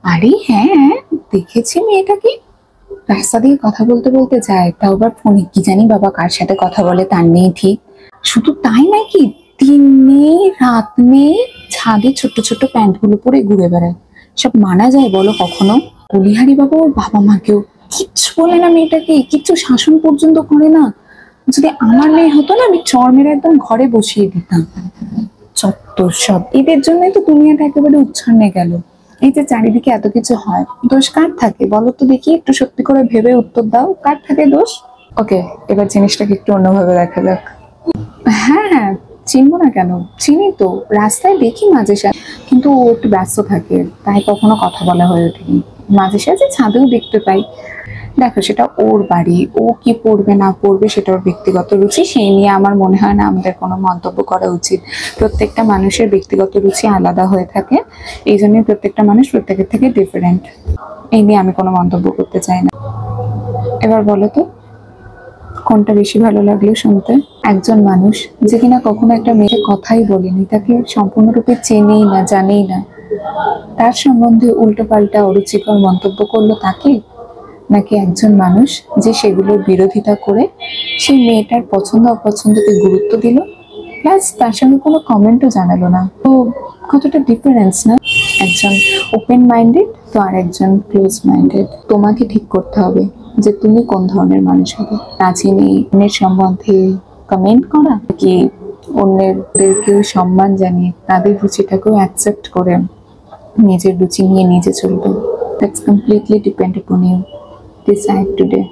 আরে হ্যাঁ, দেখেছি মেয়েটাকে। রাস্তা দিয়ে কথা বলতে বলতে যায়, তাও আবার ফোনে। কি জানি বাবা কার সাথে কথা বলে তার নেই ঠিক। শুধু তাই নাকি, দিন নেই রাত নেই ছাদে ছোট্ট ছোট্ট প্যান্ট গুলো পরে ঘুরে বেড়ায়। সব মানা যায় বলো কখনো? বলিহারি বাবা ওর বাবা মাকেও কিচ্ছু বলে না মেয়েটাকে, কিচ্ছু শাসন পর্যন্ত করে না। যদি আমার মেয়ে হতো না, আমি চর মেরে একদম ঘরে বসিয়ে দিতাম। চত্বর সব, এদের জন্যই তো দুনিয়াটা একেবারে উচ্ছন্নে গেল। এই যে চারিদিকে এত কিছু হয়, দোষ কার থাকে বলো তো দেখি? একটু সত্যি করে ভেবে উত্তর দাও, কার থাকে দোষ? ওকে, এবার জিনিসটাকে একটু অন্যভাবে দেখা যাক। হ্যাঁ হ্যাঁ, চিনবো না কেন? চিনি তো, রাস্তায় দেখি মাঝে সাঝে, কিন্তু ও একটু ব্যস্ত থাকে, তাই কখনো কথা বলা হয়ে ওঠেনি। মাঝে সাঝে ছাদেও দেখতে পাই। দেখো, সেটা ওর বাড়ি, ও কি পড়বে না পড়বে সেটা ওর ব্যক্তিগত রুচি, সেই নিয়ে আমার মনে হয় না আমাদের কোনো মন্তব্য করা উচিত। প্রত্যেকটা মানুষের ব্যক্তিগত রুচি আলাদা হয়ে থাকে, এই জন্যই প্রত্যেকটা মানুষ প্রত্যেকের থেকে ডিফারেন্ট। এই নিয়ে আমি কোনো মন্তব্য করতে চাই না। এবার বলো তো, কোনটা বেশি ভালো লাগলো শুনতে? একজন মানুষ যে কিনা কখনো একটা মেয়েকে কথাই বলেনি, তাকে সম্পূর্ণরূপে চেনেই না জানেই না, তার সম্বন্ধে উল্টো পাল্টা অরুচিকর মন্তব্য করলো তাকে, নাকি একজন মানুষ যে সেগুলোর বিরোধিতা করে সেই মেয়েটার পছন্দ অপছন্দকে গুরুত্ব দিল, প্লাস তার সঙ্গে কোনো কমেন্টও জানালো না? তো কতটা ডিফারেন্স না? একজন ওপেন মাইন্ডেড তো আর একজন ক্লোজ মাইন্ডেড। তোমাকে ঠিক করতে হবে যে তুমি কোন ধরনের মানুষ হবে। না চিনি অন্যের সম্বন্ধে কমেন্ট করা, কি অন্যদেরকেও সম্মান জানিয়ে তাদের রুচিটাকেও অ্যাকসেপ্ট করে নিজের রুচি নিয়ে নিজে চলবে। That's completely depend upon you. Decide today.